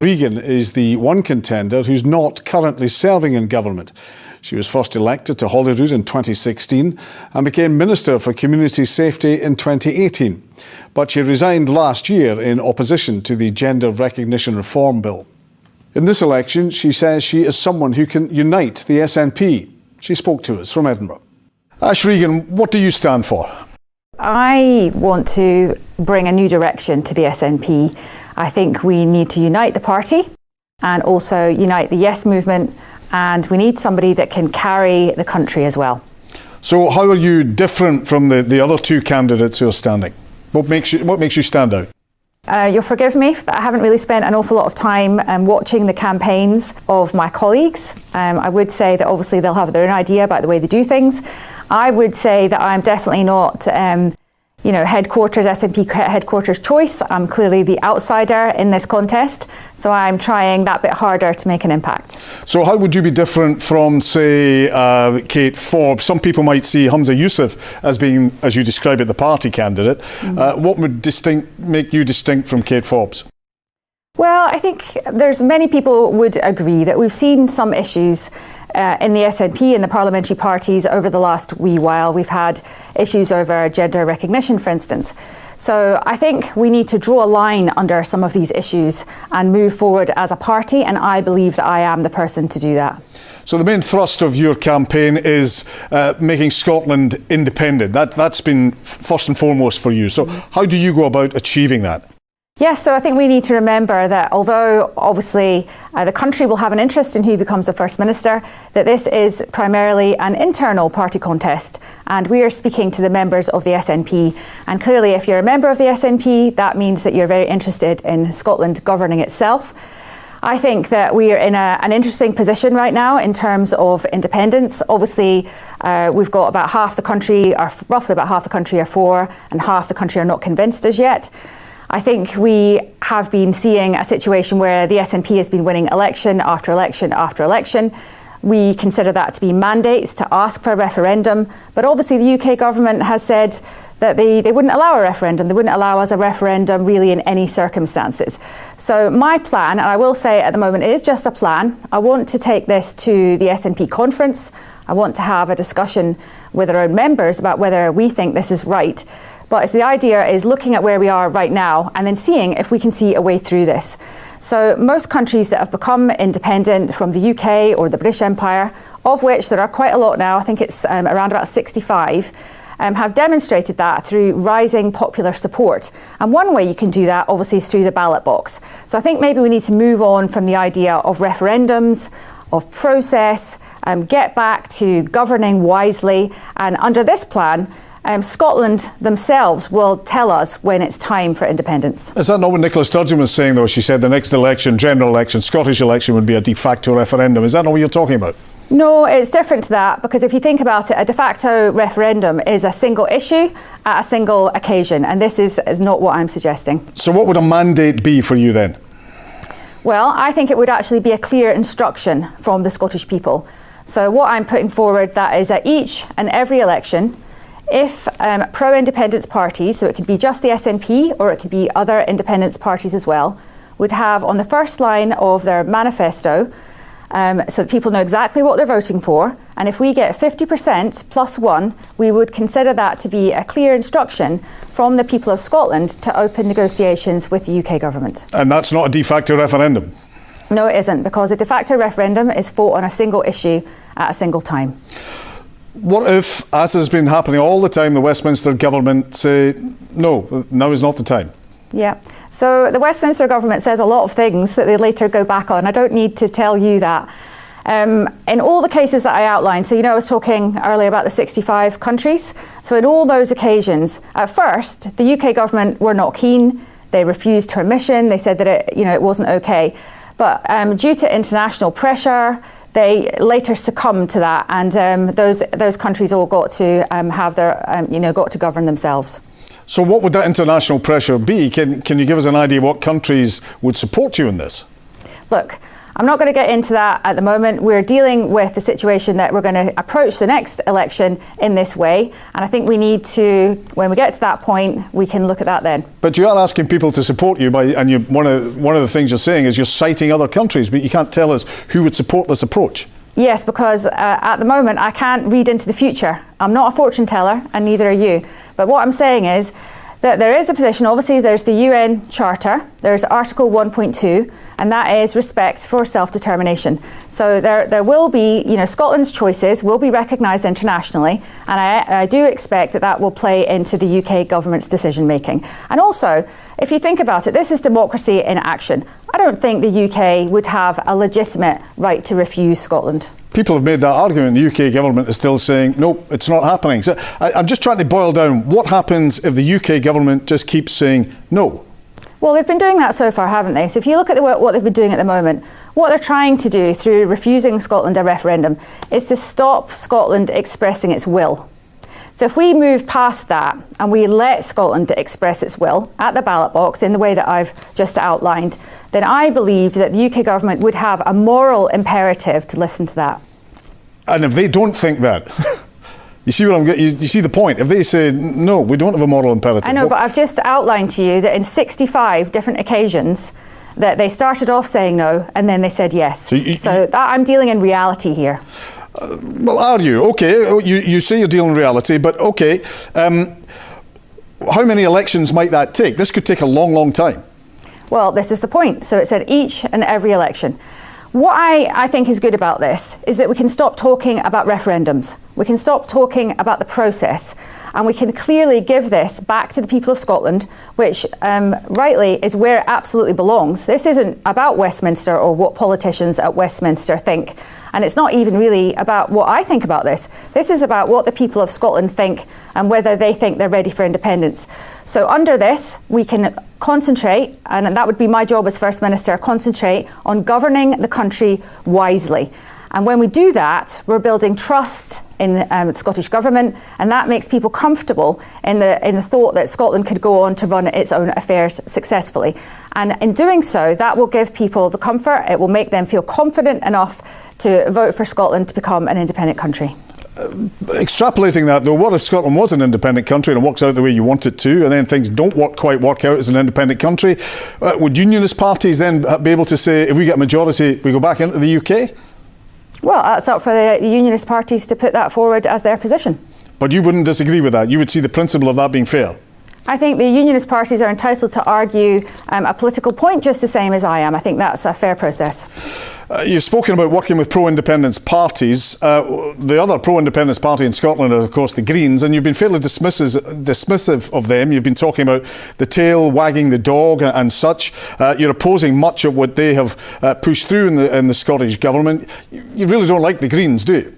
Regan is the one contender who's not currently serving in government. She was first elected to Holyrood in 2016 and became Minister for Community Safety in 2018. But she resigned last year in opposition to the Gender Recognition Reform Bill. In this election, she says she is someone who can unite the SNP. She spoke to us from Edinburgh. Ash Regan, what do you stand for? I want to bring a new direction to the SNP. I think we need to unite the party and also unite the Yes movement, and we need somebody that can carry the country as well. So how are you different from the other two candidates who are standing? What makes you stand out? You'll forgive me, but I haven't really spent an awful lot of time watching the campaigns of my colleagues. I would say that obviously they'll have their own idea about the way they do things. I would say that I'm definitely not SNP headquarters choice. I'm clearly the outsider in this contest, so I'm trying that bit harder to make an impact. So how would you be different from, say, Kate Forbes? Some people might see Humza Yousaf as being, as you describe it, the party candidate. What would make you distinct from Kate Forbes? Well, I think there's many people would agree that we've seen some issues in the SNP and the parliamentary parties over the last wee while. We've had issues over gender recognition, for instance. So I think we need to draw a line under some of these issues and move forward as a party, and I believe that I am the person to do that. So the main thrust of your campaign is making Scotland independent. That's been first and foremost for you. So how do you go about achieving that? Yes, so I think we need to remember that although obviously the country will have an interest in who becomes the First Minister, that this is primarily an internal party contest, and we are speaking to the members of the SNP. And clearly if you're a member of the SNP, that means that you're very interested in Scotland governing itself. I think that we are in an interesting position right now in terms of independence. Obviously, we've got about half the country, or roughly about half the country are for, and half the country are not convinced as yet. I think we have been seeing a situation where the SNP has been winning election after election after election. We consider that to be mandates to ask for a referendum, but obviously the UK government has said that they wouldn't allow a referendum. They wouldn't allow us a referendum really in any circumstances. So my plan, and I will say at the moment it is just a plan, I want to take this to the SNP conference. I want to have a discussion with our own members about whether we think this is right. But the idea is looking at where we are right now and then seeing if we can see a way through this. So most countries that have become independent from the UK or the British Empire, of which there are quite a lot now, I think it's around about 65, have demonstrated that through rising popular support. And one way you can do that obviously is through the ballot box. So I think maybe we need to move on from the idea of referendums, of process, get back to governing wisely. And under this plan, Scotland themselves will tell us when it's time for independence. Is that not what Nicola Sturgeon was saying, though? She said the next election, general election, Scottish election, would be a de facto referendum. Is that not what you're talking about? No, it's different to that, because if you think about it, a de facto referendum is a single issue at a single occasion, and this is not what I'm suggesting. So what would a mandate be for you then? Well, I think it would actually be a clear instruction from the Scottish people. So what I'm putting forward, that is at each and every election, if pro-independence parties, so it could be just the SNP or it could be other independence parties as well, would have on the first line of their manifesto, so that people know exactly what they're voting for, and if we get 50% plus one, we would consider that to be a clear instruction from the people of Scotland to open negotiations with the UK government. And that's not a de facto referendum? No, it isn't, because a de facto referendum is fought on a single issue at a single time. What if, as has been happening all the time, the Westminster government say, no, now is not the time? Yeah, so the Westminster government says a lot of things that they later go back on. I don't need to tell you that. In all the cases that I outlined, so I was talking earlier about the 65 countries. So in all those occasions, at first, the UK government were not keen. They refused permission. They said that it wasn't okay. But due to international pressure, they later succumbed to that, and those countries all got to have their, got to govern themselves. So what would that international pressure be? Can you give us an idea what countries would support you in this? Look, I'm not going to get into that at the moment. We're dealing with the situation that we're going to approach the next election in this way. And I think we need to, when we get to that point, we can look at that then. But you are asking people to support you, one of the things you're saying is you're citing other countries, but you can't tell us who would support this approach. Yes, because at the moment I can't read into the future. I'm not a fortune teller, and neither are you. But what I'm saying is that there is a position, obviously there's the UN Charter, there's Article 1.2, and that is respect for self-determination. So there will be, Scotland's choices will be recognised internationally, and I do expect that will play into the UK government's decision making. And also, if you think about it, this is democracy in action. I don't think the UK would have a legitimate right to refuse Scotland. People have made that argument. The UK government is still saying, nope, it's not happening. So I'm just trying to boil down what happens if the UK government just keeps saying no. Well, they've been doing that so far, haven't they? So if you look at what they've been doing at the moment, what they're trying to do through refusing Scotland a referendum is to stop Scotland expressing its will. So if we move past that and we let Scotland express its will at the ballot box in the way that I've just outlined, then I believe that the UK government would have a moral imperative to listen to that. And if they don't think that, you see what I'm getting? You see the point? If they say, no, we don't have a moral imperative. I know, but I've just outlined to you that in 65 different occasions that they started off saying no and then they said yes. So I'm dealing in reality here. Well, are you? Okay, you say you're dealing in reality, but okay. How many elections might that take? This could take a long, long time. Well, this is the point. So it's at each and every election. What I think is good about this is that we can stop talking about referendums. We can stop talking about the process, and we can clearly give this back to the people of Scotland, which rightly is where it absolutely belongs. This isn't about Westminster or what politicians at Westminster think. And it's not even really about what I think about this. This is about what the people of Scotland think and whether they think they're ready for independence. So under this, we can concentrate, and that would be my job as First Minister, concentrate on governing the country wisely. And when we do that, we're building trust in the Scottish Government, and that makes people comfortable in the thought that Scotland could go on to run its own affairs successfully. And in doing so, that will give people the comfort, it will make them feel confident enough to vote for Scotland to become an independent country. Extrapolating that though, what if Scotland was an independent country and it works out the way you want it to, and then things don't quite work out as an independent country? Would unionist parties then be able to say, if we get a majority, we go back into the UK? Well, it's up for the unionist parties to put that forward as their position. But you wouldn't disagree with that? You would see the principle of that being fair? I think the unionist parties are entitled to argue a political point just the same as I am. I think that's a fair process. You've spoken about working with pro-independence parties. The other pro-independence party in Scotland are, of course, the Greens, and you've been fairly dismissive of them. You've been talking about the tail wagging the dog and such. You're opposing much of what they have pushed through in the Scottish Government. You really don't like the Greens, do you?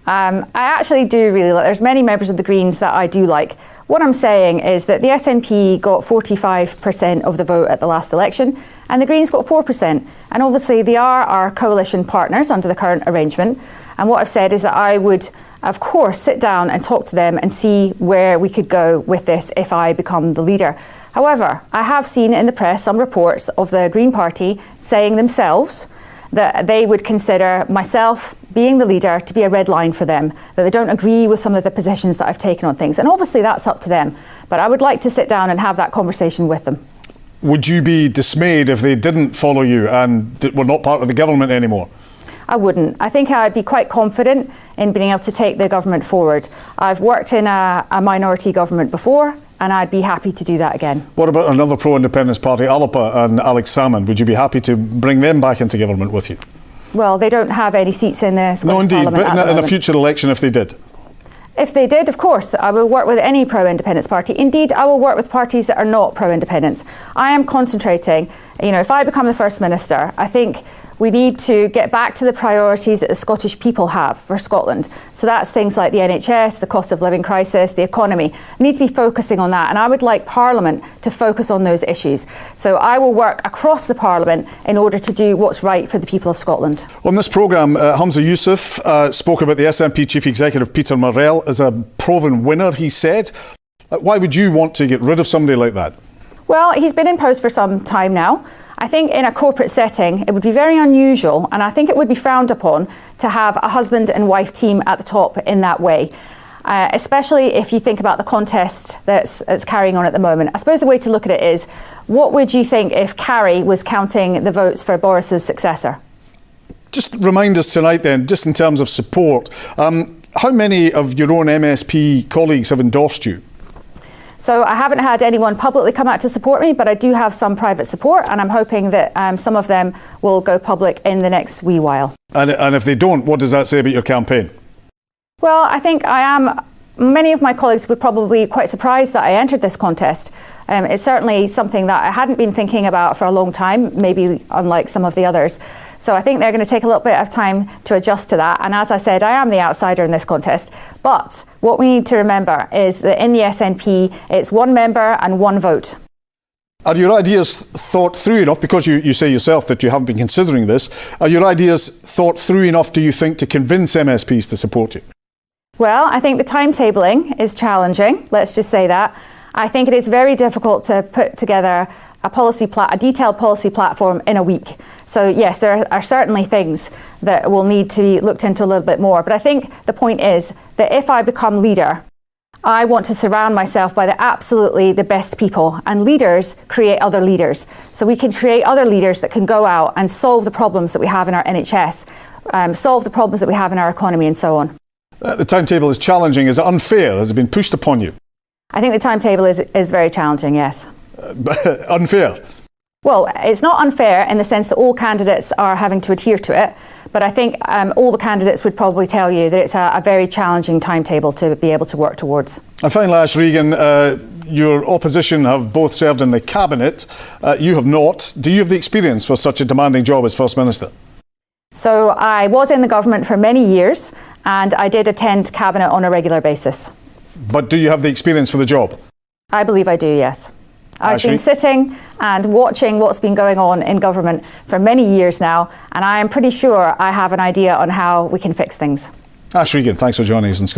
I actually do really like. There's many members of the Greens that I do like. What I'm saying is that the SNP got 45% of the vote at the last election, and the Greens got 4%. And obviously they are our coalition partners under the current arrangement. And what I've said is that I would, of course, sit down and talk to them and see where we could go with this if I become the leader. However, I have seen in the press some reports of the Green Party saying themselves that they would consider myself being the leader to be a red line for them, that they don't agree with some of the positions that I've taken on things. And obviously that's up to them. But I would like to sit down and have that conversation with them. Would you be dismayed if they didn't follow you and were not part of the government anymore? I wouldn't. I think I'd be quite confident in being able to take the government forward. I've worked in a minority government before, and I'd be happy to do that again. What about another pro-independence party, Alapa and Alex Salmond? Would you be happy to bring them back into government with you? Well, they don't have any seats in the Scottish Parliament. No, indeed, but in a future election if they did? If they did, of course, I will work with any pro-independence party. Indeed, I will work with parties that are not pro-independence. I am concentrating, if I become the First Minister, I think we need to get back to the priorities that the Scottish people have for Scotland. So that's things like the NHS, the cost of living crisis, the economy. I need to be focusing on that, and I would like Parliament to focus on those issues. So I will work across the Parliament in order to do what's right for the people of Scotland. On this programme, Humza Yousaf spoke about the SNP Chief Executive Peter Murrell as a proven winner, he said. Why would you want to get rid of somebody like that? Well, he's been in post for some time now. I think in a corporate setting, it would be very unusual, and I think it would be frowned upon to have a husband and wife team at the top in that way. Especially if you think about the contest that's carrying on at the moment. I suppose the way to look at it is, what would you think if Carrie was counting the votes for Boris's successor? Just remind us tonight then, just in terms of support, how many of your own MSP colleagues have endorsed you? So I haven't had anyone publicly come out to support me, but I do have some private support, and I'm hoping that some of them will go public in the next wee while. And if they don't, what does that say about your campaign? Well, I think many of my colleagues were probably quite surprised that I entered this contest. It's certainly something that I hadn't been thinking about for a long time, maybe unlike some of the others. So I think they're going to take a little bit of time to adjust to that. And as I said, I am the outsider in this contest. But what we need to remember is that in the SNP, it's one member and one vote. Are your ideas thought through enough, because you say yourself that you haven't been considering this, are your ideas thought through enough, do you think, to convince MSPs to support you? Well, I think the timetabling is challenging, let's just say that. I think it is very difficult to put together a detailed policy platform in a week. So yes, there are certainly things that will need to be looked into a little bit more. But I think the point is that if I become leader, I want to surround myself by absolutely the best people, and leaders create other leaders. So we can create other leaders that can go out and solve the problems that we have in our NHS, solve the problems that we have in our economy and so on. The timetable is challenging. Is it unfair? Has it been pushed upon you? I think the timetable is very challenging, yes. Unfair? Well, it's not unfair in the sense that all candidates are having to adhere to it, but I think all the candidates would probably tell you that it's a very challenging timetable to be able to work towards. And finally, Ash Regan, your opposition have both served in the Cabinet. You have not. Do you have the experience for such a demanding job as First Minister? So I was in the government for many years, and I did attend Cabinet on a regular basis. But do you have the experience for the job? I believe I do, yes. I've been sitting and watching what's been going on in government for many years now, and I am pretty sure I have an idea on how we can fix things. Ash Regan, thanks for joining us in Scotland.